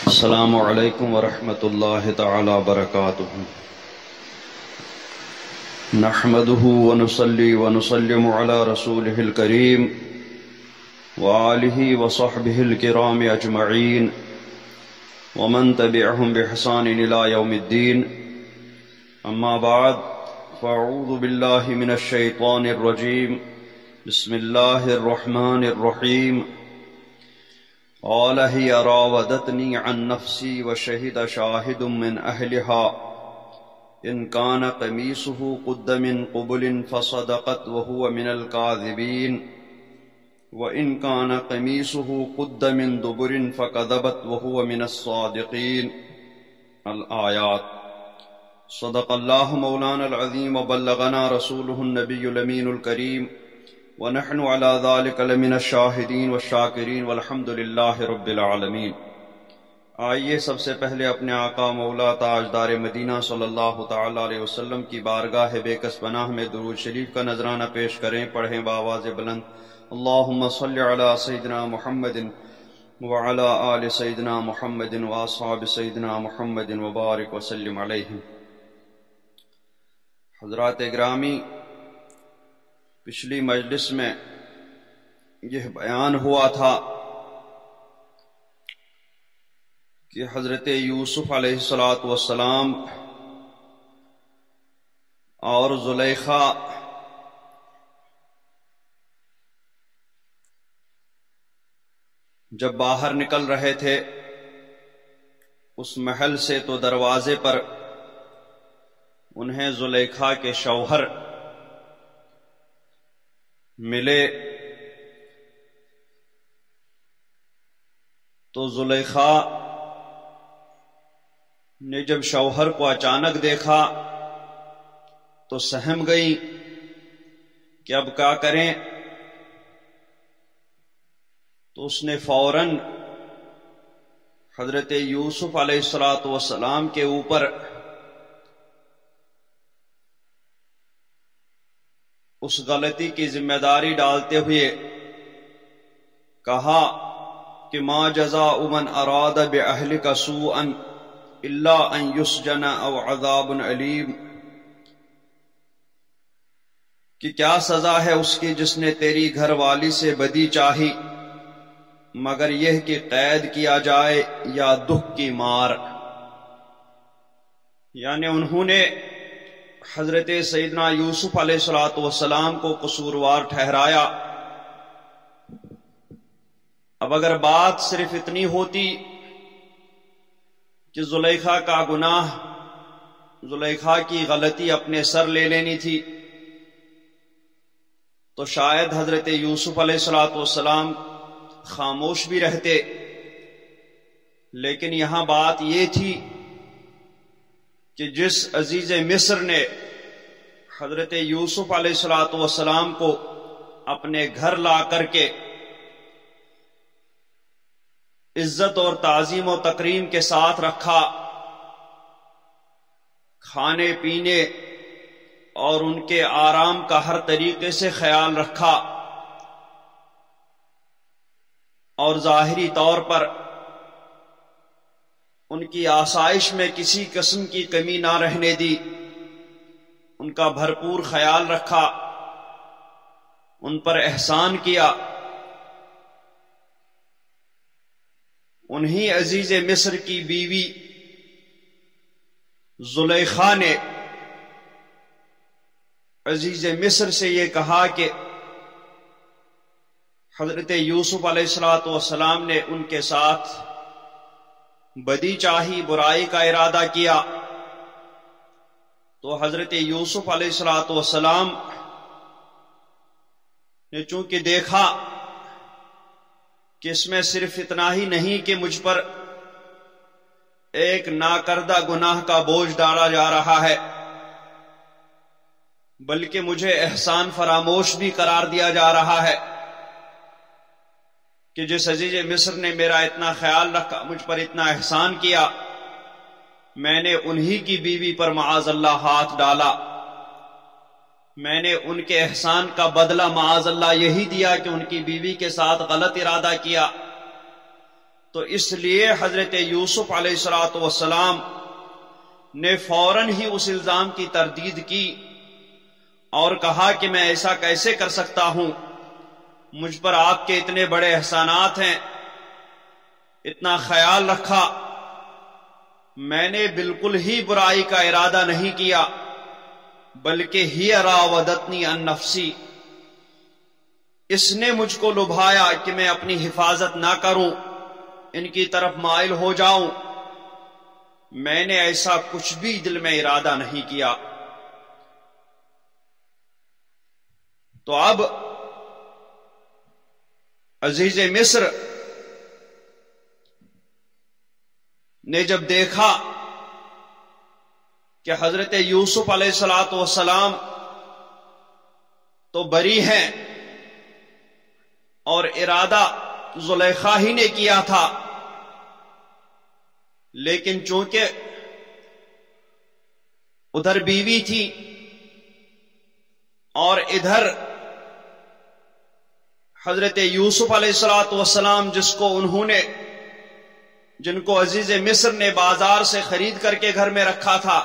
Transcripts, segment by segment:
السلام علیکم ورحمۃ اللہ تعالی وبرکاتہ۔ نحمده ونصلي ونسلم على رسوله الكريم وآله وصحبه الكرام أجمعين ومن تبعهم بإحسان إلى يوم الدين، أما بعد، فأعوذ بالله من الشيطان الرجيم، بسم الله الرحمن الرحيم۔ قال هي راودتني عن نفسي وشهد شاهد من أهلها إن كان قميصه قد من قبل فصدقت وهو من الكاذبين وإن كان قميصه قد من دبر فكذبت وهو من الصادقين۔ الآيات۔ صدق الله مولانا العظيم وبلغنا رسوله النبي الأمين الكريم ونحن على ذلك لمن الشاہدین والشاکرین والحمد للہ رب العالمین۔ آئیے سب سے پہلے اپنے آقا مولا تاجدار مدینہ صلی اللہ تعالی علیہ وسلم کی بارگاہ بے کس پناہ میں درود شریف کا نذرانہ پیش کریں، پڑھیں بآواز بلند، اللہم صل علی سیدنا محمد وعلی آل سیدنا محمد واصحاب سیدنا محمد وبارک وسلم علیہ۔ حضرات گرامی، پچھلی مجلس میں یہ بیان ہوا تھا کہ حضرت یوسف علیہ السلام اور زلیخا جب باہر نکل رہے تھے اس محل سے تو دروازے پر انہیں زلیخا کے شوہر ملے، تو زلیخا نے جب شوہر کو اچانک دیکھا تو سہم گئی کہ اب کیا کریں، تو اس نے فوراً حضرت یوسف علیہ السلام کے اوپر اس غلطی کی ذمہ داری ڈالتے ہوئے کہا کہ ما جزاء من اراد باہلک سوءا الا ان یسجن او عذاب علیم، کہ کیا سزا ہے اس کی جس نے تیری گھر والی سے بدی چاہی مگر یہ کہ قید کیا جائے یا دکھ کی مار۔ یعنی انہوں نے حضرت سیدنا یوسف علیہ السلام کو قصوروار ٹھہرایا۔ اب اگر بات صرف اتنی ہوتی کہ زلیخا کا گناہ، زلیخا کی غلطی اپنے سر لے لینی تھی، تو شاید حضرت یوسف علیہ السلام خاموش بھی رہتے، لیکن یہاں بات یہ تھی کہ جس عزیز مصر نے حضرت یوسف علیہ السلام کو اپنے گھر لا کر کے عزت اور تعظیم و تکریم کے ساتھ رکھا، کھانے پینے اور ان کے آرام کا ہر طریقے سے خیال رکھا، اور ظاہری طور پر ان کی آسائش میں کسی قسم کی کمی نہ رہنے دی، ان کا بھرپور خیال رکھا، ان پر احسان کیا۔ انہی عزیز مصر کی بیوی زلیخا نے عزیز مصر سے یہ کہا کہ حضرت یوسف علیہ السلام نے ان کے ساتھ بدی چاہی، برائی کا ارادہ کیا، تو حضرت یوسف علیہ السلام نے چونکہ دیکھا کہ اس میں صرف اتنا ہی نہیں کہ مجھ پر ایک ناکردہ گناہ کا بوجھ ڈالا جا رہا ہے، بلکہ مجھے احسان فراموش بھی قرار دیا جا رہا ہے کہ جس عزیز مصر نے میرا اتنا خیال رکھا، مجھ پر اتنا احسان کیا، میں نے انہی کی بیوی پر معاذ اللہ ہاتھ ڈالا، میں نے ان کے احسان کا بدلہ معاذ اللہ یہی دیا کہ ان کی بیوی کے ساتھ غلط ارادہ کیا، تو اس لیے حضرت یوسف علیہ السلام نے فوراً ہی اس الزام کی تردید کی اور کہا کہ میں ایسا کیسے کر سکتا ہوں، مجھ پر آپ کے اتنے بڑے احسانات ہیں، اتنا خیال رکھا، میں نے بالکل ہی برائی کا ارادہ نہیں کیا، بلکہ ہی راودتنی عن نفسی، اس نے مجھ کو لبھایا کہ میں اپنی حفاظت نہ کروں، ان کی طرف مائل ہو جاؤں، میں نے ایسا کچھ بھی دل میں ارادہ نہیں کیا۔ تو اب عزیز مصر نے جب دیکھا کہ حضرت یوسف علیہ السلام تو بری ہیں اور ارادہ زلیخا ہی نے کیا تھا، لیکن چونکہ ادھر بیوی تھی اور ادھر حضرت یوسف علیہ السلام جن کو عزیز مصر نے بازار سے خرید کر کے گھر میں رکھا تھا،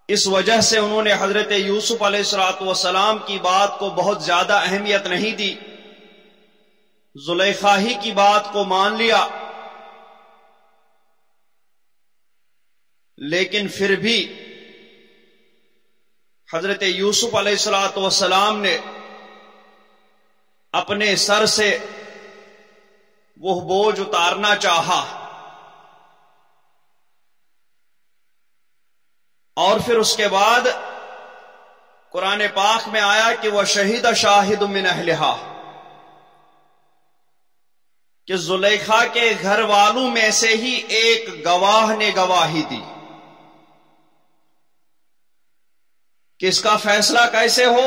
اس وجہ سے انہوں نے حضرت یوسف علیہ السلام کی بات کو بہت زیادہ اہمیت نہیں دی، زلیخا ہی کی بات کو مان لیا۔ لیکن پھر بھی حضرت یوسف علیہ السلام نے اپنے سر سے وہ بوجھ اتارنا چاہا، اور پھر اس کے بعد قرآن پاک میں آیا کہ وہ شہید شاہد من اہلہا، کہ زلیخا کے گھر والوں میں سے ہی ایک گواہ نے گواہی دی کہ اس کا فیصلہ کیسے ہو،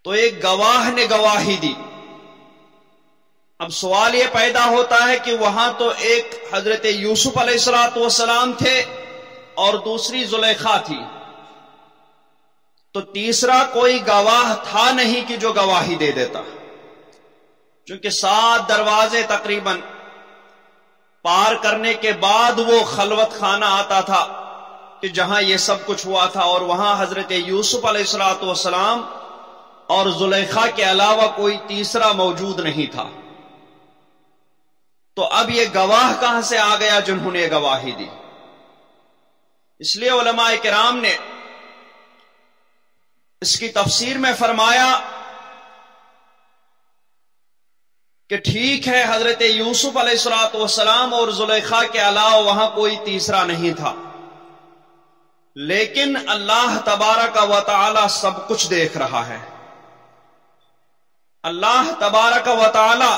تو ایک گواہ نے گواہی دی۔ اب سوال یہ پیدا ہوتا ہے کہ وہاں تو ایک حضرت یوسف علیہ السلام تھے اور دوسری زلیخا تھی، تو تیسرا کوئی گواہ تھا نہیں کہ جو گواہی دے دیتا، چونکہ 7 دروازے تقریباً پار کرنے کے بعد وہ خلوت خانہ آتا تھا کہ جہاں یہ سب کچھ ہوا تھا، اور وہاں حضرت یوسف علیہ السلام اور زلیخا کے علاوہ کوئی تیسرا موجود نہیں تھا۔ تو اب یہ گواہ کہاں سے آ گیا جنہوں نے گواہی دی؟ اس لیے علماء کرام نے اس کی تفسیر میں فرمایا کہ ٹھیک ہے حضرت یوسف علیہ السلام اور زلیخا کے علاوہ وہاں کوئی تیسرا نہیں تھا، لیکن اللہ تبارک و تعالی سب کچھ دیکھ رہا ہے۔ اللہ تبارک و تعالی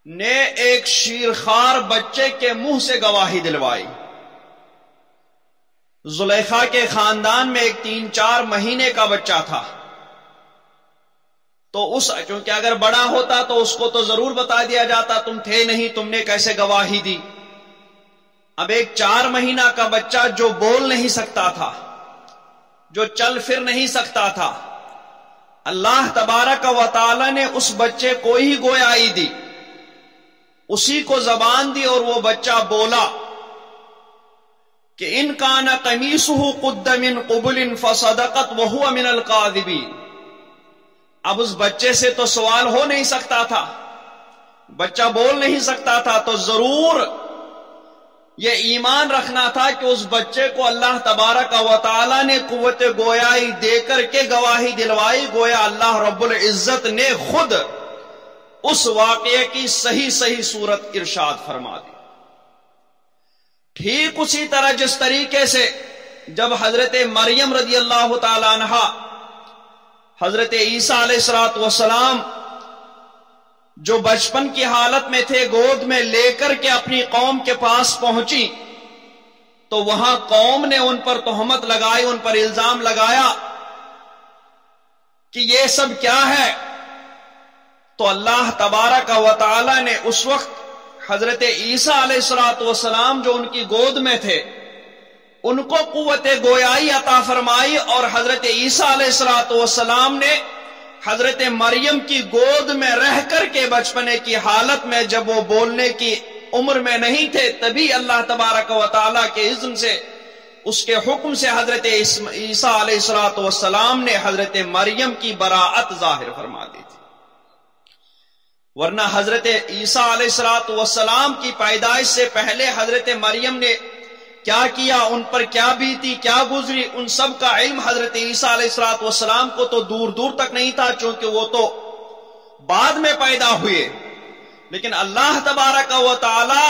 نے ایک شیرخوار بچے کے منہ سے گواہی دلوائی۔ زلیخا کے خاندان میں ایک 3-4 مہینے کا بچہ تھا، تو چونکہ اگر بڑا ہوتا تو اس کو تو ضرور بتا دیا جاتا تم تھے نہیں، تم نے کیسے گواہی دی۔ اب ایک 4 مہینہ کا بچہ جو بول نہیں سکتا تھا، جو چل پھر نہیں سکتا تھا، اللہ تبارک و تعالی نے اس بچے کو ہی گویائی دی، اسی کو زبان دی، اور وہ بچہ بولا کہ ان کان قمیصہ قد من قبل فصدقت وہو من الکاذبین۔ اب اس بچے سے تو سوال ہو نہیں سکتا تھا، بچہ بول نہیں سکتا تھا، تو ضرور یہ ایمان رکھنا تھا کہ اس بچے کو اللہ تبارک و تعالی نے قوت گویائی دے کر کے گواہی دلوائی، گویا اللہ رب العزت نے خود اس واقعے کی صحیح صورت ارشاد فرما دی۔ ٹھیک اسی طرح جس طریقے سے جب حضرت مریم رضی اللہ تعالی عنہا حضرت عیسیٰ علیہ السلام جو بچپن کی حالت میں تھے گود میں لے کر کے اپنی قوم کے پاس پہنچی، تو وہاں قوم نے ان پر تہمت لگائی، ان پر الزام لگایا کہ یہ سب کیا ہے۔ تو اللہ تبارک و تعالی نے اس وقت حضرت عیسیٰ علیہ السلام جو ان کی گود میں تھے ان کو قوت گویائی عطا فرمائی، اور حضرت عیسیٰ علیہ السلام نے حضرت مریم کی گود میں رہ کر کے بچپنے کی حالت میں جب وہ بولنے کی عمر میں نہیں تھے، تبھی اللہ تبارک و تعالیٰ کے اذن سے، اس کے حکم سے حضرت عیسیٰ علیہ السلام نے حضرت مریم کی براءت ظاہر فرما دی تھی۔ ورنہ حضرت عیسیٰ علیہ السلام کی پیدائش سے پہلے حضرت مریم نے کیا کیا، ان پر کیا بیتی، کیا گزری، ان سب کا علم حضرت عیسیٰ علیہ السلام کو تو دور دور تک نہیں تھا، چونکہ وہ تو بعد میں پیدا ہوئے۔ لیکن اللہ تبارک و تعالی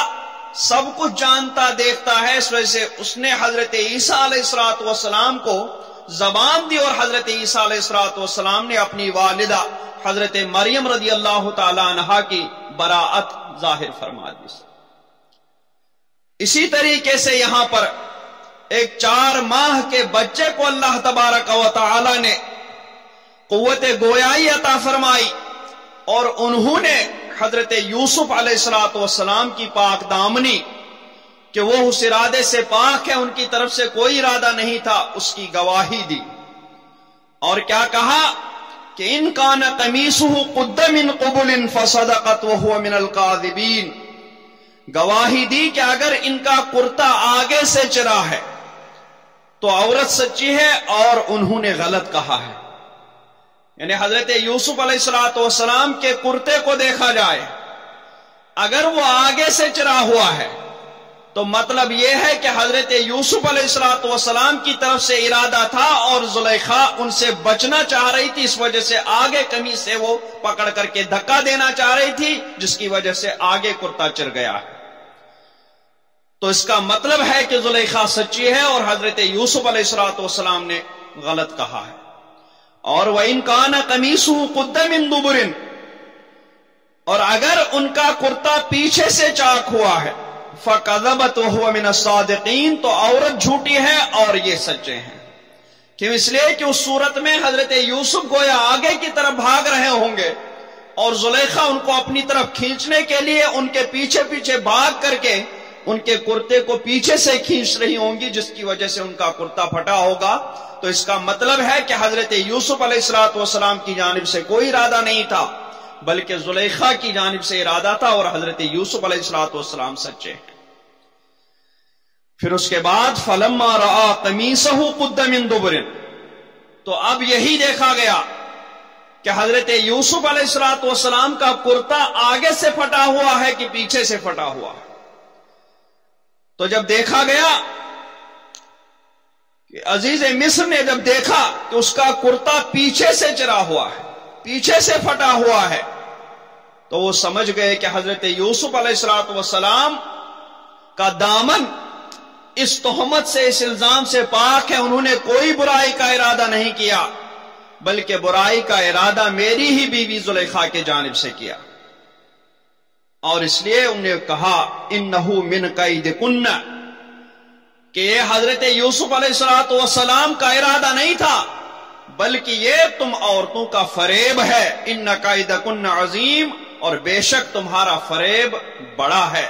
سب کچھ جانتا دیکھتا ہے، اس وجہ سے اس نے حضرت عیسیٰ علیہ السلام کو زبان دی، اور حضرت عیسیٰ علیہ السلام نے اپنی والدہ حضرت مریم رضی اللہ تعالی عنہا کی براءت ظاہر فرما دی۔ اسی طریقے سے یہاں پر ایک 4 ماہ کے بچے کو اللہ تبارک و تعالی نے قوت گویائی عطا فرمائی، اور انہوں نے حضرت یوسف علیہ السلام کی پاک دامنی کہ وہ اس ارادے سے پاک ہے، ان کی طرف سے کوئی ارادہ نہیں تھا، اس کی گواہی دی۔ اور کیا کہا کہ ان کان قمیصہ قد من قبل فصدقت وهو من القاذبین، گواہی دی کہ اگر ان کا کرتا آگے سے چرا ہے تو عورت سچی ہے اور انہوں نے غلط کہا ہے۔ یعنی حضرت یوسف علیہ السلام کے کرتے کو دیکھا جائے، اگر وہ آگے سے چرا ہوا ہے تو مطلب یہ ہے کہ حضرت یوسف علیہ السلام کی طرف سے ارادہ تھا، اور زلیخا ان سے بچنا چاہ رہی تھی، اس وجہ سے آگے قمیص سے وہ پکڑ کر کے دھکا دینا چاہ رہی تھی، جس کی وجہ سے آگے کرتا چر گیا ہے۔ تو اس کا مطلب ہے کہ زلیخا سچی ہے اور حضرت یوسف علیہ السلام نے غلط کہا ہے۔ اور وَإِن كَانَ قَمِيصُهُ قُدَّ مِن دُبُرٍ، اور اگر ان کا کرتا پیچھے سے چاک ہوا ہے، فَكَذَبَتْ وَهُوَ مِنَ الصَّادِقِينَ، تو عورت جھوٹی ہے اور یہ سچے ہیں۔ کیوں؟ اس لیے کہ اس صورت میں حضرت یوسف گویا آگے کی طرف بھاگ رہے ہوں گے، اور زلیخا ان کو اپنی طرف کھینچنے کے لیے ان کے پیچھے پیچھے بھاگ کر کے ان کے کرتے کو پیچھے سے کھینچ رہی ہوں گی، جس کی وجہ سے ان کا کرتا پھٹا ہوگا۔ تو اس کا مطلب ہے کہ حضرت یوسف علیہ السلام کی جانب سے کوئی ارادہ نہیں تھا، بلکہ زلیخا کی جانب سے ارادہ تھا، اور حضرت یوسف علیہ السلام سچے ہیں۔ پھر اس کے بعد فَلَمَّا رَآ قَمِيصَهُ قُدَّ مِن دُبُرٍ، تو اب یہی دیکھا گیا کہ حضرت یوسف علیہ السلام کا کرتا آگے سے پھٹا ہوا ہے کہ پیچھے سے پھٹا ہوا ہے۔ تو جب دیکھا گیا کہ عزیز مصر نے جب دیکھا کہ اس کا کرتا پیچھے سے چرا ہوا ہے، پیچھے سے پھٹا ہوا ہے، تو وہ سمجھ گئے کہ حضرت یوسف علیہ السلام کا دامن اس تہمت سے، اس الزام سے پاک ہے، انہوں نے کوئی برائی کا ارادہ نہیں کیا، بلکہ برائی کا ارادہ میری ہی بیوی زلیخا کے جانب سے کیا۔ اور اس لیے انہوں نے کہا انہو من کیدکن، کہ یہ حضرت یوسف علیہ السلام کا ارادہ نہیں تھا، بلکہ یہ تم عورتوں کا فریب ہے۔ ان کیدکن عظیم، اور بے شک تمہارا فریب بڑا ہے،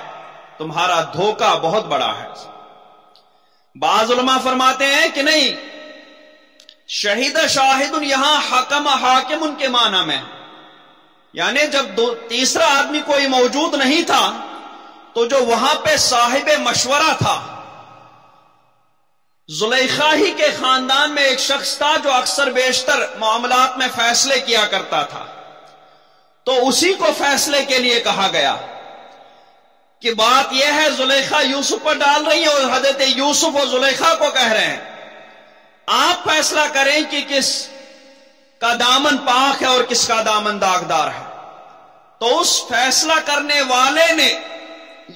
تمہارا دھوکہ بہت بڑا ہے۔ بعض علماء فرماتے ہیں کہ نہیں، شہید شاہد یہاں حکم حاکم ان کے معنی میں، یعنی جب تیسرا آدمی کوئی موجود نہیں تھا تو جو وہاں پہ صاحب مشورہ تھا، زلیخا ہی کے خاندان میں ایک شخص تھا جو اکثر بیشتر معاملات میں فیصلے کیا کرتا تھا، تو اسی کو فیصلے کے لیے کہا گیا کہ بات یہ ہے زلیخا یوسف پر ڈال رہی ہے، اور حضرت یوسف اور زلیخا کو کہہ رہے ہیں آپ فیصلہ کریں کہ کس کا دامن پاک ہے اور کس کا دامن داغدار ہے۔ تو اس فیصلہ کرنے والے نے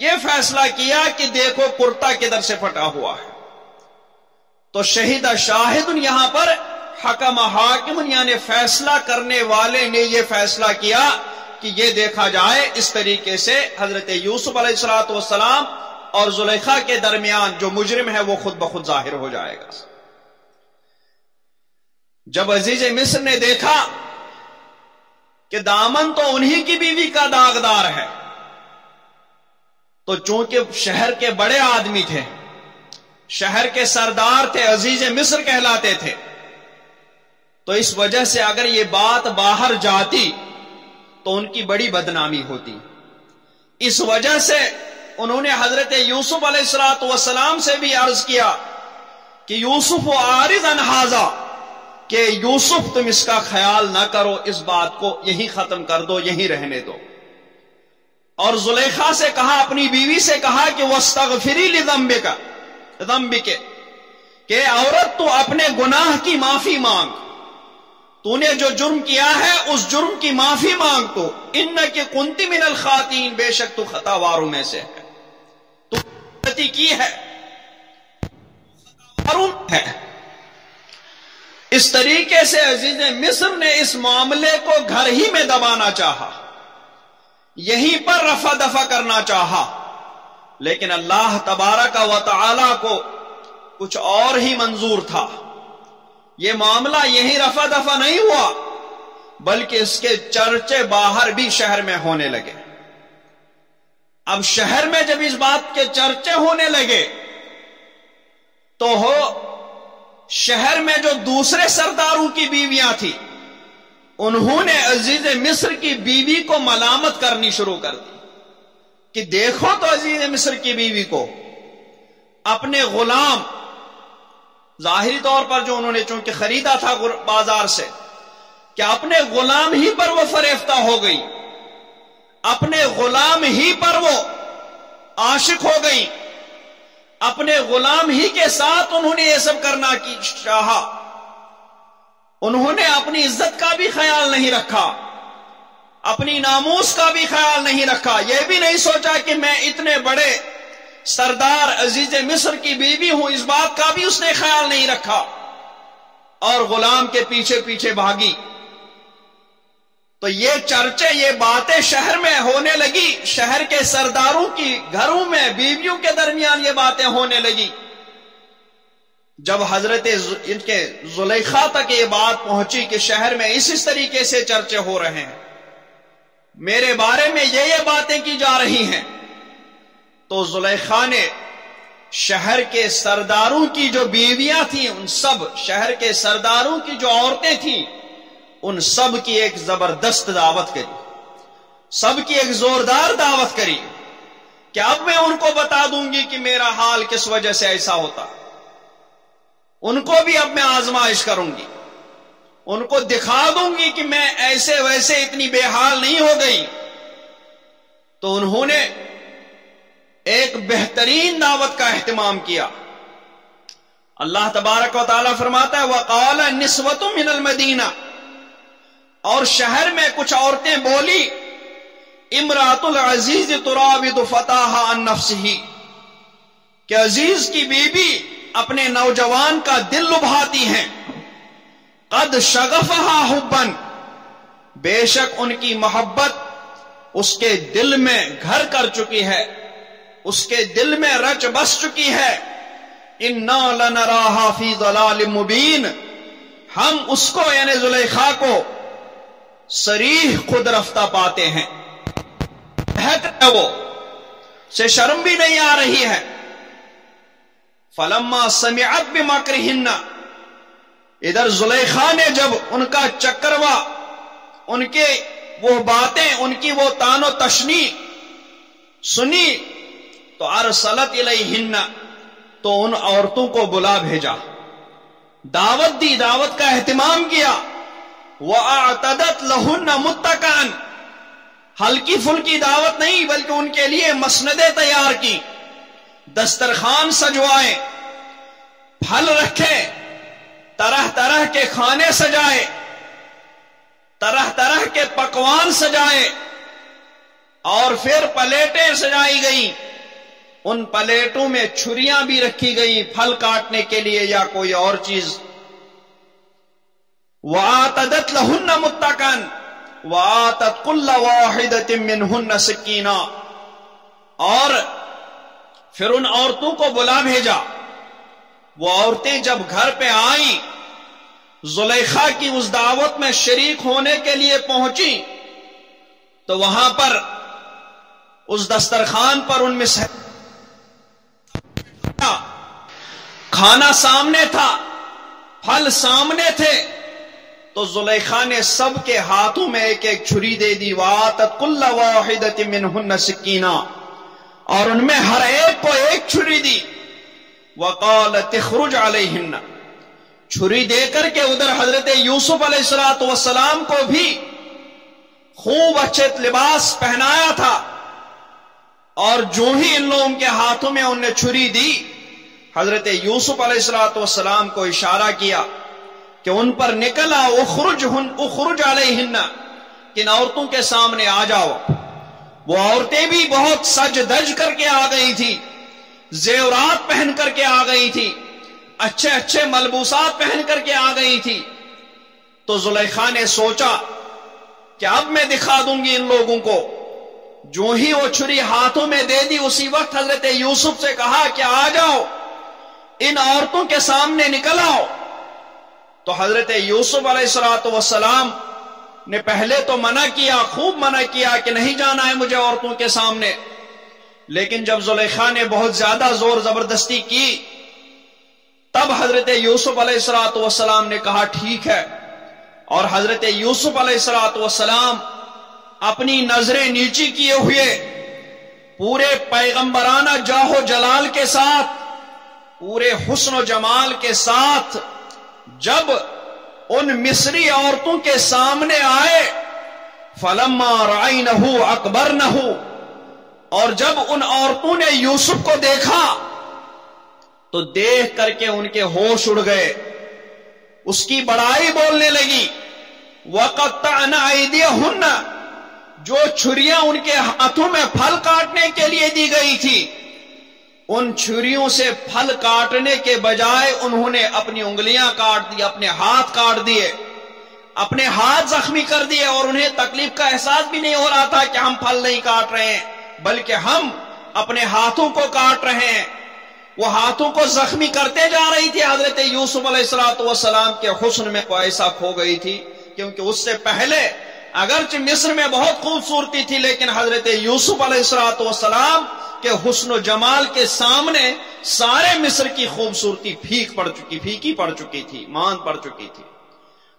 یہ فیصلہ کیا کہ دیکھو کرتا کدھر سے پھٹا ہوا ہے۔ تو شہید شاہد یہاں پر حکم حاکم، یعنی فیصلہ کرنے والے نے یہ فیصلہ کیا کہ یہ دیکھا جائے، اس طریقے سے حضرت یوسف علیہ السلام اور زلیخا کے درمیان جو مجرم ہے وہ خود بخود ظاہر ہو جائے گا۔ جب عزیز مصر نے دیکھا کہ دامن تو انہی کی بیوی کا داغدار ہے، تو چونکہ شہر کے بڑے آدمی تھے، شہر کے سردار تھے، عزیز مصر کہلاتے تھے، تو اس وجہ سے اگر یہ بات باہر جاتی تو ان کی بڑی بدنامی ہوتی. اس وجہ سے انہوں نے حضرت یوسف علیہ السلام سے بھی عرض کیا کہ یوسف عارض عن ھذا، کہ یوسف تم اس کا خیال نہ کرو، اس بات کو یہی ختم کر دو، یہی رہنے دو. اور زلیخا سے کہا، اپنی بیوی سے کہا کہ وَاسْتَغْفِرِي لِذَنبِكَ، کہ عورت تو اپنے گناہ کی معافی مانگ، تو نے جو جرم کیا ہے اس جرم کی معافی مانگ. تو اِنَّكِ كُنْتِ مِنَ الْخَاطِئِينَ، بے شک تو خطا واروں میں سے ہے، تو غلطی کی ہے، ہے. اس طریقے سے عزیز مصر نے اس معاملے کو گھر ہی میں دبانا چاہا، یہیں پر رفع دفع کرنا چاہا، لیکن اللہ تبارک و تعالی کو کچھ اور ہی منظور تھا. یہ معاملہ یہی رفع دفع نہیں ہوا، بلکہ اس کے چرچے باہر بھی شہر میں ہونے لگے. اب شہر میں جب اس بات کے چرچے ہونے لگے تو شہر میں جو دوسرے سرداروں کی بیویاں تھیں انہوں نے عزیز مصر کی بیوی کو ملامت کرنی شروع کر دی کہ دیکھو تو عزیز مصر کی بیوی کو اپنے غلام، ظاہری طور پر جو انہوں نے چونکہ خریدا تھا بازار سے، کہ اپنے غلام ہی پر وہ فریفتہ ہو گئی، اپنے غلام ہی پر وہ عاشق ہو گئی، اپنے غلام ہی کے ساتھ انہوں نے یہ سب کرنا کی چاہا. انہوں نے اپنی عزت کا بھی خیال نہیں رکھا، اپنی ناموس کا بھی خیال نہیں رکھا، یہ بھی نہیں سوچا کہ میں اتنے بڑے سردار عزیز مصر کی بیوی ہوں، اس بات کا بھی اس نے خیال نہیں رکھا، اور غلام کے پیچھے پیچھے بھاگی. تو یہ چرچے، یہ باتیں شہر میں ہونے لگی، شہر کے سرداروں کی گھروں میں بیویوں کے درمیان یہ باتیں ہونے لگی. جب حضرت ان کے زلیخا تک یہ بات پہنچی کہ شہر میں اس طریقے سے چرچے ہو رہے ہیں، میرے بارے میں یہ باتیں کی جا رہی ہیں، تو زلیخا نے شہر کے سرداروں کی جو بیویاں تھیں، ان سب شہر کے سرداروں کی جو عورتیں تھیں، ان سب کی ایک زبردست دعوت کری، سب کی ایک زوردار دعوت کری کہ اب میں ان کو بتا دوں گی کہ میرا حال کس وجہ سے ایسا ہوتا. ان کو بھی اب میں آزمائش کروں گی، ان کو دکھا دوں گی کہ میں ایسے ویسے اتنی بے حال نہیں ہو گئی. تو انہوں نے ایک بہترین دعوت کا اہتمام کیا. اللہ تبارک و تعالیٰ فرماتا ہے وَقَالَ نِسْوَةٌ مِّنَ الْمَدِينَةِ، اور شہر میں کچھ عورتیں بولی امرأۃ العزیز تراود فتاها عن نفسه، کہ عزیز کی بیوی اپنے نوجوان کا دل لبھاتی ہیں. قد شغفها حبا، بے شک ان کی محبت اس کے دل میں گھر کر چکی ہے، اس کے دل میں رچ بس چکی ہے. انا لنراها فی ضلال مبین، ہم اس کو یعنی زلیخا کو صریح خود رفتہ پاتے ہیں، وہ سے شرم بھی نہیں آ رہی ہے. فلما سمعت بمکرہن، ادھر زلیخا نے جب ان کا چکروا، ان کے وہ باتیں، ان کی وہ تان و تشنی سنی، تو ارسلت الیہن، تو ان عورتوں کو بلا بھیجا، دعوت دی، دعوت کا اہتمام کیا. وَأَعْتَدَتْ لَهُنَّ مُتَّكَأً، ہلکی پھلکی دعوت نہیں بلکہ ان کے لیے مسندیں تیار کی، دسترخوان سجوائے، پھل رکھے، طرح طرح کے کھانے سجائے، طرح طرح کے پکوان سجائے، اور پھر پلیٹیں سجائی گئیں. ان پلیٹوں میں چھریاں بھی رکھی گئیں پھل کاٹنے کے لیے یا کوئی اور چیز. وَآتَدَتْ لَهُنَّ مُتَّكَأً وَآتَتْ كُلَّ وَاحِدَةٍ مِّنْهُنَّ سِكِّينًا، اور پھر ان عورتوں کو بلا بھیجا. وہ عورتیں جب گھر پہ آئیں، زلیخا کی اس دعوت میں شریک ہونے کے لیے پہنچی، تو وہاں پر اس دسترخوان پر ان میں کھانا سامنے تھا، پھل سامنے تھے، تو زلیخا نے سب کے ہاتھوں میں ایک ایک چھری دے دی. وَآتَتْ كُلَّ وَاحِدَةٍ مِّنْهُنَّ سِكِّينًا، اور ان میں ہر ایک کو ایک چھری دی. وَقَالَتِ اخْرُجْ عَلَيْهِنَّ، چھری دے کر کے ادھر حضرت یوسف علیہ السلام کو بھی خوب اچھے لباس پہنایا تھا، اور جو ہی ان لوگوں کے ہاتھوں میں انہوں نے چھری دی، حضرت یوسف علیہ السلام کو اشارہ کیا کہ ان پر نکلا. اخرج علیہن، کن عورتوں کے سامنے آ جاؤ. وہ عورتیں بھی بہت سج دج کر کے آ گئی تھی، زیورات پہن کر کے آ گئی تھی، اچھے اچھے ملبوسات پہن کر کے آ گئی تھی. تو زلیخا نے سوچا کہ اب میں دکھا دوں گی ان لوگوں کو. جو ہی وہ چھری ہاتھوں میں دے دی، اسی وقت حضرت یوسف سے کہا کہ آ جاؤ، ان عورتوں کے سامنے نکل آؤ. تو حضرت یوسف علیہ السلام نے پہلے تو منع کیا، خوب منع کیا کہ نہیں جانا ہے مجھے عورتوں کے سامنے. لیکن جب زلیخا نے بہت زیادہ زور زبردستی کی، تب حضرت یوسف علیہ السلام نے کہا ٹھیک ہے. اور حضرت یوسف علیہ السلام اپنی نظریں نیچی کیے ہوئے پورے پیغمبرانہ جاہ و جلال کے ساتھ، پورے حسن و جمال کے ساتھ جب ان مصری عورتوں کے سامنے آئے، فلما رأینہ اکبرنہ، اور جب ان عورتوں نے یوسف کو دیکھا تو دیکھ کر کے ان کے ہوش اڑ گئے، اس کی بڑائی بولنے لگی. وَقَطَّعْنَ أَيْدِيَهُنَّ، جو چھریاں ان کے ہاتھوں میں پھل کاٹنے کے لیے دی گئی تھی، ان چھریوں سے پھل کاٹنے کے بجائے انہوں نے اپنی انگلیاں کاٹ دی، اپنے ہاتھ کاٹ دیے، اپنے ہاتھ زخمی کر دیے. اور انہیں تکلیف کا احساس بھی نہیں ہو رہا تھا کہ ہم پھل نہیں کاٹ رہے ہیں، بلکہ ہم اپنے ہاتھوں کو کاٹ رہے ہیں. وہ ہاتھوں کو زخمی کرتے جا رہی تھی. حضرت یوسف علیہ السلام کے حسن میں وہ ایسا کھو گئی تھی، کیونکہ اس سے پہلے اگرچہ مصر میں بہت خوبصورتی تھی، لیکن حضرت یوسف علیہ السلام کے حسن و جمال کے سامنے سارے مصر کی خوبصورتی پھیکی پڑ چکی تھی، ماند پڑ چکی تھی.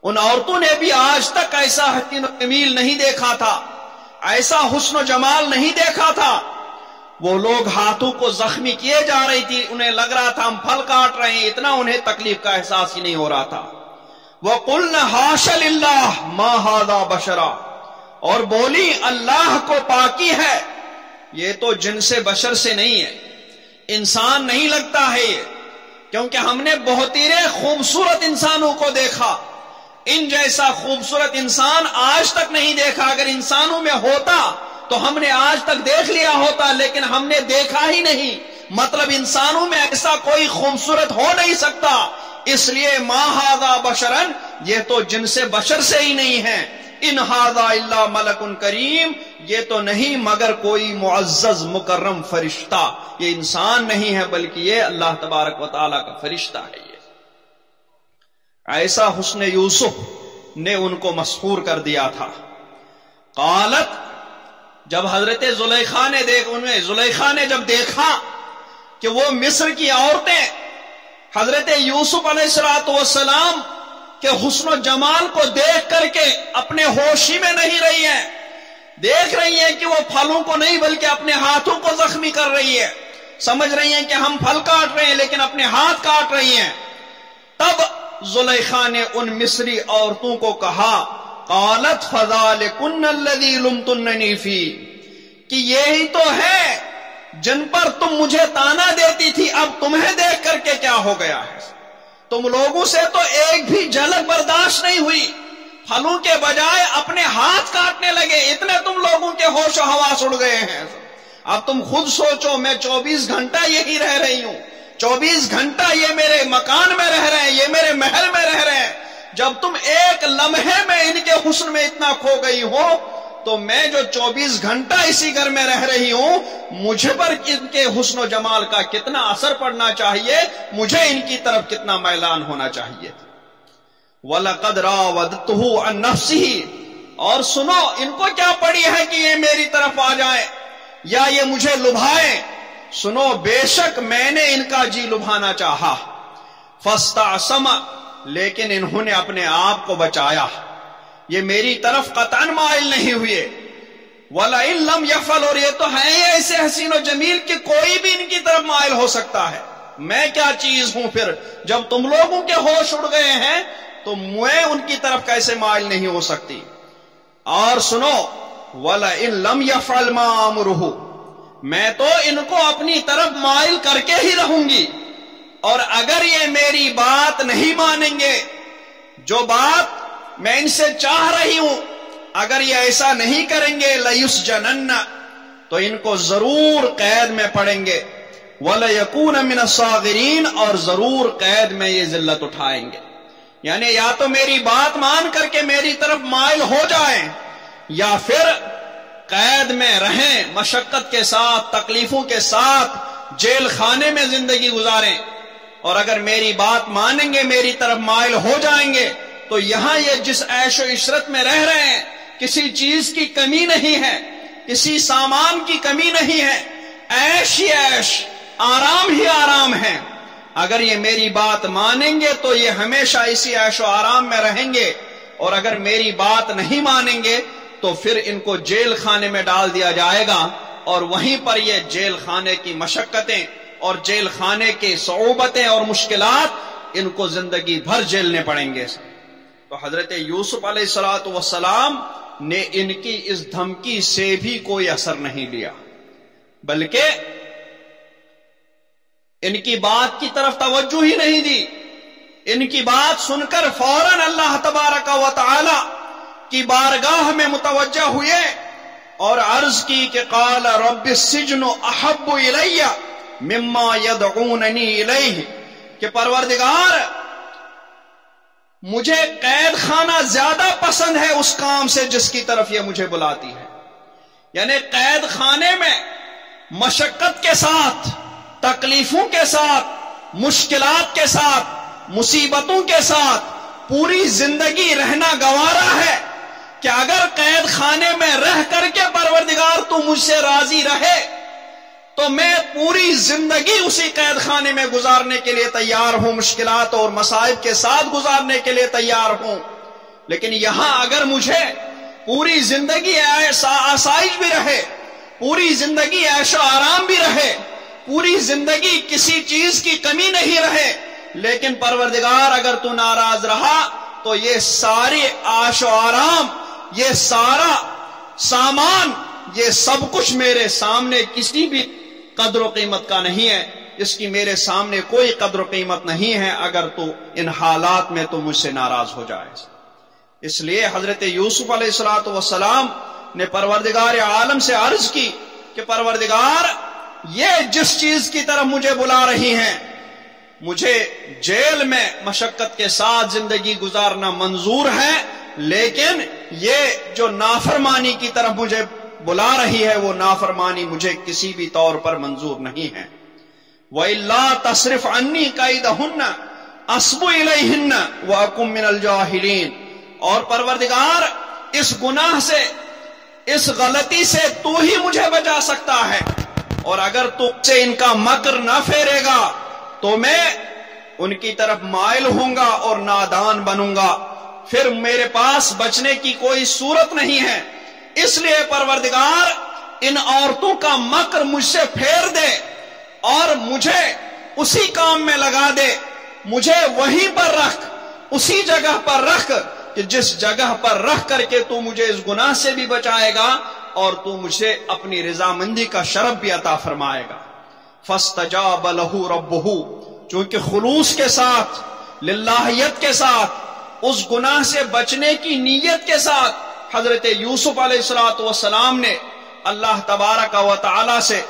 ان عورتوں نے بھی آج تک ایسا حسین و جمیل نہیں دیکھا تھا، ایسا حسن و جمال نہیں دیکھا تھا. وہ لوگ ہاتھوں کو زخمی کیے جا رہی تھی، انہیں لگ رہا تھا ہم پھل کاٹ رہے ہیں، اتنا انہیں تکلیف کا احساس ہی نہیں ہو رہا تھا. وَقُلْنَ حَاشَ لِلَّهِ مَا هَذَا بَشَرًا، اور بولی اللہ کو پاکی ہے، یہ تو جنس بشر سے نہیں ہے، انسان نہیں لگتا ہے یہ، کیونکہ ہم نے بہتیرے خوبصورت انسانوں کو دیکھا، ان جیسا خوبصورت انسان آج تک نہیں دیکھا. اگر انسانوں میں ہوتا تو ہم نے آج تک دیکھ لیا ہوتا، لیکن ہم نے دیکھا ہی نہیں. مطلب انسانوں میں ایسا کوئی خوبصورت ہو نہیں سکتا، اس لیے ما ھذا بشرن، یہ تو جنس بشر سے ہی نہیں ہے. ان ھذا الا ملک کریم، یہ تو نہیں مگر کوئی معزز مکرم فرشتہ، یہ انسان نہیں ہے بلکہ یہ اللہ تبارک و تعالی کا فرشتہ ہے. یہ ایسا حسن یوسف نے ان کو مسحور کر دیا تھا. قالت، جب حضرت زلیخا نے جب دیکھا کہ وہ مصر کی عورتیں حضرت یوسف علیہ السلام کے حسن و جمال کو دیکھ کر کے اپنے ہوش ہی میں نہیں رہی ہیں، دیکھ رہی ہیں کہ وہ پھلوں کو نہیں بلکہ اپنے ہاتھوں کو زخمی کر رہی ہے، سمجھ رہی ہیں کہ ہم پھل کاٹ رہے ہیں لیکن اپنے ہاتھ کاٹ رہی ہیں. تب زلیخا نے ان مصری عورتوں کو کہا، قالت فذالکن الذی لمتننی فی، کہ یہی تو ہے جن پر تم مجھے تانا دیتی تھی، اب تمہیں دیکھ کر کے کیا ہو گیا ہے؟ تم لوگوں سے تو ایک بھی جھلک برداشت نہیں ہوئی، پھلوں کے بجائے اپنے ہاتھ کاٹنے لگے، اتنے تم لوگوں کے ہوش و حواس اڑ گئے ہیں. اب تم خود سوچو، میں 24 گھنٹہ یہی رہ رہی ہوں، 24 گھنٹہ یہ میرے مکان میں رہ رہے ہیں، یہ میرے محل میں رہ رہے ہیں. جب تم ایک لمحے میں ان کے حسن میں اتنا کھو گئی ہو، تو میں جو 24 گھنٹہ اسی گھر میں رہ رہی ہوں، مجھے پر ان کے حسن و جمال کا کتنا اثر پڑنا چاہیے، مجھے ان کی طرف کتنا میلان ہونا چاہیے. وَلَقَدْ رَاوَدْتُهُ عَن نَفْسِهِ، اور سنو ان کو کیا پڑی ہے کہ یہ میری طرف آ جائیں یا یہ مجھے لبھائیں. سنو بے شک میں نے ان کا جی لبھانا چاہا. فَاسْتَعْصَمَ، لیکن انہوں نے اپنے آپ کو بچایا، یہ میری طرف قطعاً مائل نہیں ہوئے۔ وَلَئِن لَّمْ يَفْعَلْ، اور یہ تو ہے ہی ایسے حسین و جمیل کہ کوئی بھی ان کی طرف مائل ہو سکتا ہے، میں کیا چیز ہوں پھر؟ جب تم لوگوں کے ہوش اڑ گئے ہیں تو میں ان کی طرف کیسے مائل نہیں ہو سکتی؟ اور سنو، وَلَئِن لَّمْ يَفْعَلْ مَا آمُرُهُ، میں تو ان کو اپنی طرف مائل کر کے ہی رہوں گی، اور اگر یہ میری بات نہیں مانیں گے، جو بات میں ان سے چاہ رہی ہوں، اگر یہ ایسا نہیں کریں گے لَيُسْجَنَنَّ، تو ان کو ضرور قید میں پڑیں گے، وَلَيَكُونَ مِنَ الصَّاغِرِينَ، اور ضرور قید میں یہ ذلت اٹھائیں گے۔ یعنی یا تو میری بات مان کر کے میری طرف مائل ہو جائیں، یا پھر قید میں رہیں، مشقت کے ساتھ، تکلیفوں کے ساتھ جیل خانے میں زندگی گزاریں۔ اور اگر میری بات مانیں گے، میری طرف مائل ہو جائیں گے، تو یہاں یہ جس عیش و عشرت میں رہ رہے ہیں، کسی چیز کی کمی نہیں ہے، کسی سامان کی کمی نہیں ہے، عیش ہی عیش، آرام ہی آرام ہے۔ اگر یہ میری بات مانیں گے تو یہ ہمیشہ اسی عیش و آرام میں رہیں گے، اور اگر میری بات نہیں مانیں گے تو پھر ان کو جیل خانے میں ڈال دیا جائے گا، اور وہیں پر یہ جیل خانے کی مشقتیں اور جیل خانے کی صعوبتیں اور مشکلات ان کو زندگی بھر جھیلنے پڑیں گے۔ تو حضرت یوسف علیہ السلام نے ان کی اس دھمکی سے بھی کوئی اثر نہیں لیا، بلکہ ان کی بات کی طرف توجہ ہی نہیں دی۔ ان کی بات سن کر فوراً اللہ تبارک و تعالی کی بارگاہ میں متوجہ ہوئے اور عرض کی کہ قال رب السجن احب الی مما یدعوننی الیہ، کہ پروردگار مجھے قید خانہ زیادہ پسند ہے اس کام سے جس کی طرف یہ مجھے بلاتی ہے۔ یعنی قید خانے میں مشقت کے ساتھ، تکلیفوں کے ساتھ، مشکلات کے ساتھ، مصیبتوں کے ساتھ پوری زندگی رہنا گوارا ہے کہ اگر قید خانے میں رہ کر کے پروردگار تو مجھ سے راضی رہے تو میں پوری زندگی اسی قید خانے میں گزارنے کے لیے تیار ہوں، مشکلات اور مصائب کے ساتھ گزارنے کے لیے تیار ہوں۔ لیکن یہاں اگر مجھے پوری زندگی آسائش بھی رہے، پوری زندگی عیش و آرام بھی رہے، پوری زندگی کسی چیز کی کمی نہیں رہے، لیکن پروردگار اگر تو ناراض رہا تو یہ ساری عیش و آرام، یہ سارا سامان، یہ سب کچھ میرے سامنے کسی بھی قدر و قیمت کا نہیں ہے، اس کی میرے سامنے کوئی قدر و قیمت نہیں ہے اگر تو ان حالات میں تو مجھ سے ناراض ہو جائے۔ اس لیے حضرت یوسف علیہ السلام نے پروردگار عالم سے عرض کی کہ پروردگار یہ جس چیز کی طرف مجھے بلا رہی ہیں، مجھے جیل میں مشقت کے ساتھ زندگی گزارنا منظور ہے، لیکن یہ جو نافرمانی کی طرف مجھے بلا رہی ہے وہ نافرمانی مجھے کسی بھی طور پر منظور نہیں ہے۔ وَإِلَّا تَصْرِفْ عَنِّي كَيْدَهُنَّ أَصْبُ إِلَيْهِنَّ وَأَكُن مِّنَ الْجَاهِلِينَ، اور پروردگار اس گناہ سے، اس غلطی سے تو ہی مجھے بچا سکتا ہے، اور اگر تو سے ان کا مکر نہ پھیرے گا تو میں ان کی طرف مائل ہوں گا اور نادان بنوں گا، پھر میرے پاس بچنے کی کوئی صورت نہیں ہے۔ اس لیے پروردگار ان عورتوں کا مکر مجھ سے پھیر دے اور مجھے اسی کام میں لگا دے، مجھے وہیں پر رکھ، اسی جگہ پر رکھ کہ جس جگہ پر رکھ کر کے تو مجھے اس گناہ سے بھی بچائے گا اور تو مجھے اپنی رضامندی کا شرف بھی عطا فرمائے گا۔ فاستجاب له ربه، چونکہ خلوص کے ساتھ، للہیت کے ساتھ، اس گناہ سے بچنے کی نیت کے ساتھ حضرت یوسف علیہ السلام نے اللہ تبارک و تعالی سے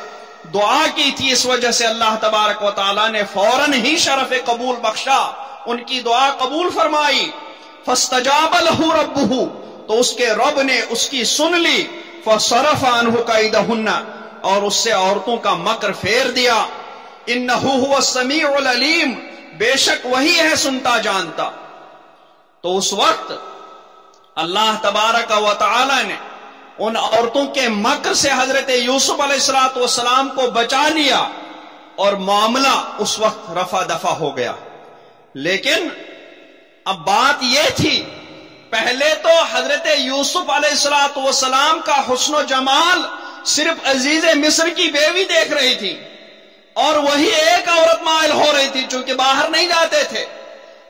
دعا کی تھی، اس وجہ سے اللہ تبارک و تعالی نے فوراً ہی شرف قبول بخشا، ان کی دعا قبول فرمائی۔ فاستجاب له ربه، تو اس کے رب نے اس کی سن لی، فصرف عنہ کیدہن، اور اس سے عورتوں کا مکر پھیر دیا۔ انہ هو السمیع العلیم، بے شک وہی ہے سنتا جانتا۔ تو اس وقت اللہ تبارک و تعالی نے ان عورتوں کے مکر سے حضرت یوسف علیہ السلام کو بچا لیا اور معاملہ اس وقت رفع دفع ہو گیا۔ لیکن اب بات یہ تھی، پہلے تو حضرت یوسف علیہ السلام کا حسن و جمال صرف عزیز مصر کی بیوی دیکھ رہی تھی، اور وہی ایک عورت مائل ہو رہی تھی چونکہ باہر نہیں جاتے تھے.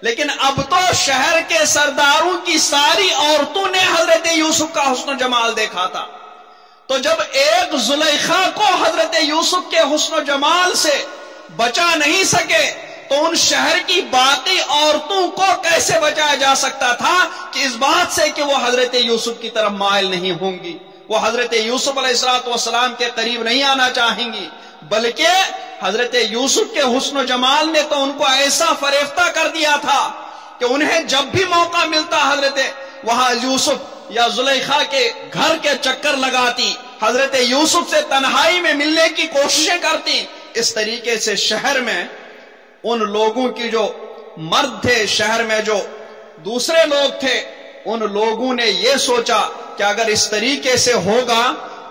لیکن اب تو شہر کے سرداروں کی ساری عورتوں نے حضرت یوسف کا حسن و جمال دیکھا تھا. تو جب ایک زلیخا کو حضرت یوسف کے حسن و جمال سے بچا نہیں سکے تو ان شہر کی باقی عورتوں کو کیسے بچایا جا سکتا تھا کہ اس بات سے کہ وہ حضرت یوسف کی طرف مائل نہیں ہوں گی، وہ حضرت یوسف علیہ السلام کے قریب نہیں آنا چاہیں گی، بلکہ حضرت یوسف کے حسن و جمال نے تو ان کو ایسا فریفتہ کر دیا تھا کہ انہیں جب بھی موقع ملتا حضرت وہاں یوسف یا زلیخا کے گھر کے چکر لگاتی، حضرت یوسف سے تنہائی میں ملنے کی کوششیں کرتی. اس طریقے سے شہر میں ان لوگوں کی جو مرد تھے، شہر میں جو دوسرے لوگ تھے، ان لوگوں نے یہ سوچا کہ اگر اس طریقے سے ہوگا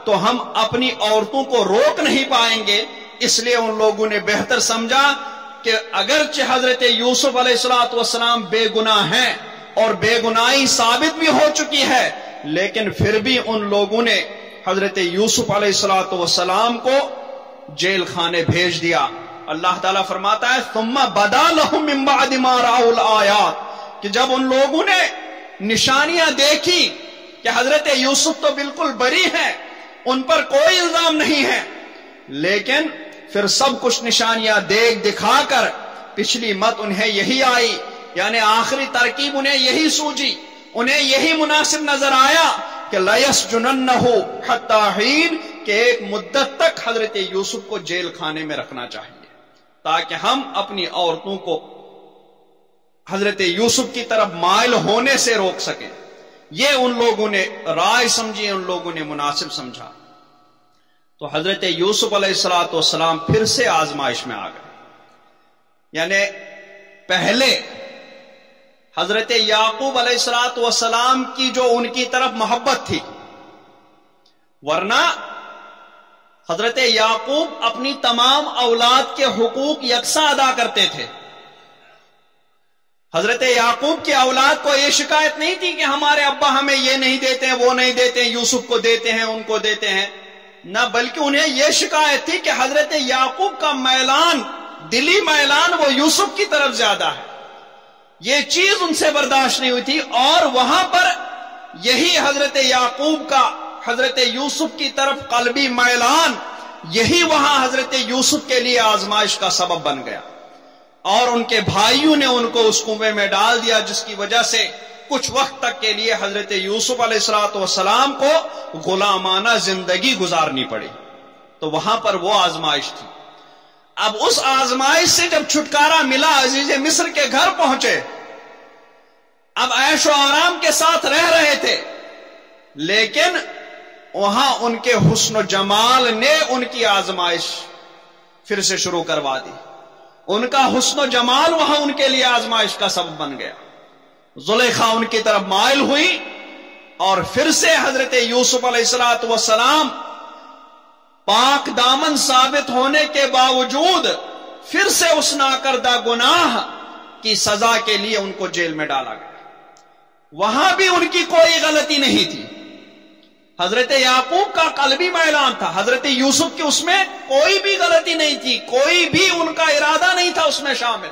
تو ہم اپنی عورتوں کو روک نہیں پائیں گے. اس لیے ان لوگوں نے بہتر سمجھا کہ اگرچہ حضرت یوسف علیہ السلام بے گناہ ہیں اور بے گناہی ثابت بھی ہو چکی ہے، لیکن پھر بھی ان لوگوں نے حضرت یوسف علیہ السلام کو جیل خانے بھیج دیا. اللہ تعالیٰ فرماتا ہے ثم بدا لهم من بعد ما رأوا الآیات، کہ جب ان لوگوں نے نشانیاں دیکھی کہ حضرت یوسف تو بالکل بری ہیں، ان پر کوئی الزام نہیں ہے، لیکن پھر سب کچھ نشانیاں دیکھ دکھا کر پچھلی مت انہیں یہی آئی، یعنی آخری ترکیب انہیں یہی سوجی، انہیں یہی مناسب نظر آیا کہ لَيَسْجُنَنَّهُ حَتَّى حِينٍ، کہ ایک مدت تک حضرت یوسف کو جیل خانے میں رکھنا چاہیے تاکہ ہم اپنی عورتوں کو حضرت یوسف کی طرف مائل ہونے سے روک سکیں. یہ ان لوگوں نے رائے سمجھی، ان لوگوں نے مناسب سمجھا. تو حضرت یوسف علیہ السلام پھر سے آزمائش میں آ گئے. یعنی پہلے حضرت یعقوب علیہ السلام کی جو ان کی طرف محبت تھی، ورنہ حضرت یعقوب اپنی تمام اولاد کے حقوق یکساں ادا کرتے تھے. حضرت یعقوب کی اولاد کو یہ شکایت نہیں تھی کہ ہمارے ابا ہمیں یہ نہیں دیتے ہیں، وہ نہیں دیتے ہیں، یوسف کو دیتے ہیں، ان کو دیتے ہیں، نہ، بلکہ انہیں یہ شکایت تھی کہ حضرت یعقوب کا میلان، دلی میلان، وہ یوسف کی طرف زیادہ ہے. یہ چیز ان سے برداشت نہیں ہوئی تھی، اور وہاں پر یہی حضرت یعقوب کا حضرت یوسف کی طرف قلبی میلان، یہی وہاں حضرت یوسف کے لیے آزمائش کا سبب بن گیا، اور ان کے بھائیوں نے ان کو اس کنویں میں ڈال دیا، جس کی وجہ سے کچھ وقت تک کے لیے حضرت یوسف علیہ السلام کو غلامانہ زندگی گزارنی پڑی. تو وہاں پر وہ آزمائش تھی. اب اس آزمائش سے جب چھٹکارا ملا، عزیز مصر کے گھر پہنچے، اب عیش و آرام کے ساتھ رہ رہے تھے، لیکن وہاں ان کے حسن و جمال نے ان کی آزمائش پھر سے شروع کروا دی. ان کا حسن و جمال وہاں ان کے لیے آزمائش کا سبب بن گیا. زلیخا ان کی طرف مائل ہوئی، اور پھر سے حضرت یوسف علیہ السلام پاک دامن ثابت ہونے کے باوجود پھر سے اس ناکردہ گناہ کی سزا کے لیے ان کو جیل میں ڈالا گیا. وہاں بھی ان کی کوئی غلطی نہیں تھی. حضرت یعقوب کا قلبی میلان تھا، حضرت یوسف کی اس میں کوئی بھی غلطی نہیں تھی، کوئی بھی ان کا ارادہ نہیں تھا اس میں شامل،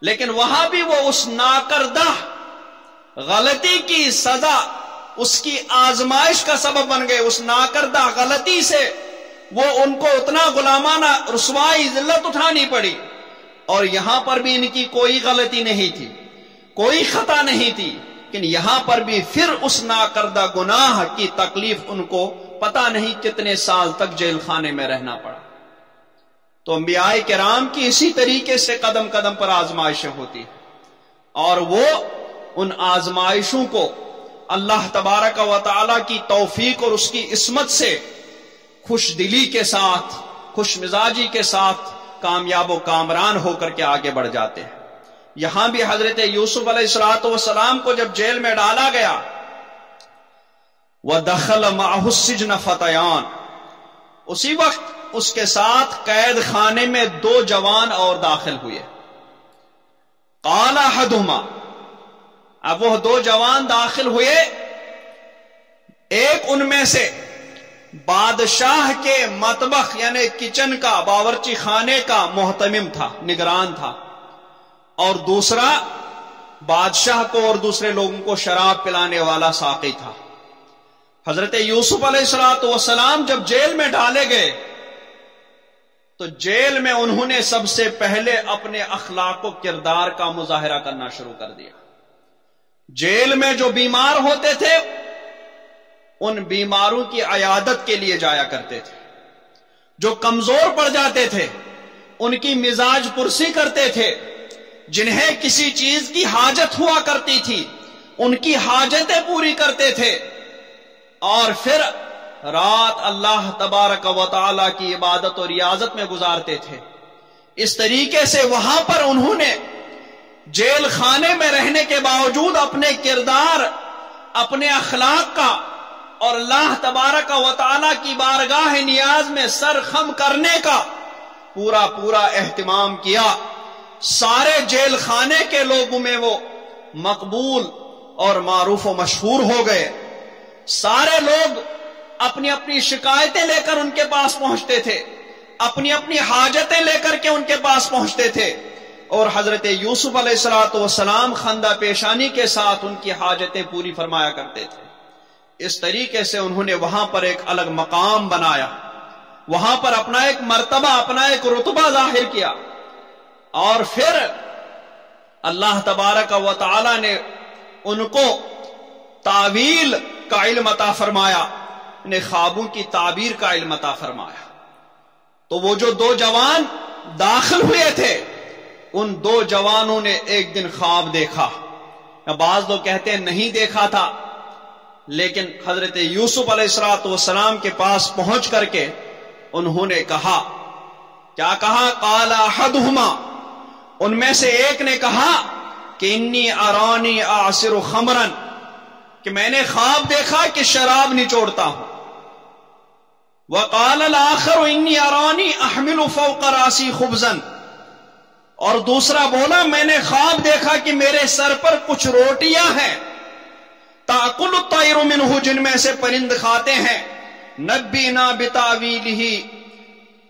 لیکن وہاں بھی وہ اس ناکردہ غلطی کی سزا، اس کی آزمائش کا سبب بن گئے. اس ناکردہ غلطی سے وہ ان کو اتنا غلامانہ رسوائی، ذلت اٹھانی پڑی. اور یہاں پر بھی ان کی کوئی غلطی نہیں تھی، کوئی خطا نہیں تھی، لیکن یہاں پر بھی پھر اس ناکردہ گناہ کی تکلیف ان کو پتہ نہیں کتنے سال تک جیل خانے میں رہنا پڑا. تو انبیاء کرام کی اسی طریقے سے قدم قدم پر آزمائشیں ہوتی ہیں، اور وہ ان آزمائشوں کو اللہ تبارک و تعالی کی توفیق اور اس کی عصمت سے خوش دلی کے ساتھ، خوش مزاجی کے ساتھ کامیاب و کامران ہو کر کے آگے بڑھ جاتے ہیں. یہاں بھی حضرت یوسف علیہ السلام کو جب جیل میں ڈالا گیا، وَدَخَلَ مَعَهُ السِّجْنَ فَتَيَانِ، اسی وقت اس کے ساتھ قید خانے میں 2 جوان اور داخل ہوئے. قَالَ أَحَدُهُمَا، اب وہ دو جوان داخل ہوئے، ایک ان میں سے بادشاہ کے مطبخ یعنی کچن کا، باورچی خانے کا محتمم تھا، نگران تھا، اور دوسرا بادشاہ کو اور دوسرے لوگوں کو شراب پلانے والا ساقی تھا۔ حضرت یوسف علیہ السلام جب جیل میں ڈالے گئے تو جیل میں انہوں نے سب سے پہلے اپنے اخلاق و کردار کا مظاہرہ کرنا شروع کر دیا۔ جیل میں جو بیمار ہوتے تھے ان بیماروں کی عیادت کے لیے جایا کرتے تھے، جو کمزور پڑ جاتے تھے ان کی مزاج پرسی کرتے تھے، جنہیں کسی چیز کی حاجت ہوا کرتی تھی ان کی حاجتیں پوری کرتے تھے، اور پھر رات اللہ تبارک و تعالی کی عبادت اور ریاضت میں گزارتے تھے۔ اس طریقے سے وہاں پر انہوں نے جیل خانے میں رہنے کے باوجود اپنے کردار، اپنے اخلاق کا اور اللہ تبارک و تعالی کی بارگاہ نیاز میں سر خم کرنے کا پورا اہتمام کیا۔ سارے جیل خانے کے لوگوں میں وہ مقبول اور معروف و مشہور ہو گئے۔ سارے لوگ اپنی اپنی شکایتیں لے کر ان کے پاس پہنچتے تھے، اپنی اپنی حاجتیں لے کر کے ان کے پاس پہنچتے تھے، اور حضرت یوسف علیہ السلام خندہ پیشانی کے ساتھ ان کی حاجتیں پوری فرمایا کرتے تھے۔ اس طریقے سے انہوں نے وہاں پر ایک الگ مقام بنایا، وہاں پر اپنا ایک مرتبہ، اپنا ایک رتبہ ظاہر کیا، اور پھر اللہ تبارک و تعالی نے ان کو تعویل کا علم عطا فرمایا، انہیں خوابوں کی تعبیر کا علم عطا فرمایا۔ تو وہ جو دو جوان داخل ہوئے تھے ان دو جوانوں نے ایک دن خواب دیکھا۔ بعض لوگ کہتے ہیں نہیں دیکھا تھا، لیکن حضرت یوسف علیہ السلام کے پاس پہنچ کر کے انہوں نے کہا، کیا کہا؟ قال احدہما، ان میں سے ایک نے کہا کہ انی ارانی اعصر خمرا، کہ میں نے خواب دیکھا کہ شراب نچوڑتا ہوں۔ وقال الاخر انی ارانی احمل فوق راسی خبزا، اور دوسرا بولا میں نے خواب دیکھا کہ میرے سر پر کچھ روٹیاں ہیں، تاکل الطیر منہ، جن میں سے پرند کھاتے ہیں، نبینا بتاویلہ،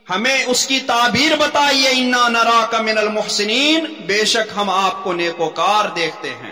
ہمیں اس کی تعبیر بتائیے، انا نراک من المحسنین، بے شک ہم آپ کو نیکوکار دیکھتے ہیں۔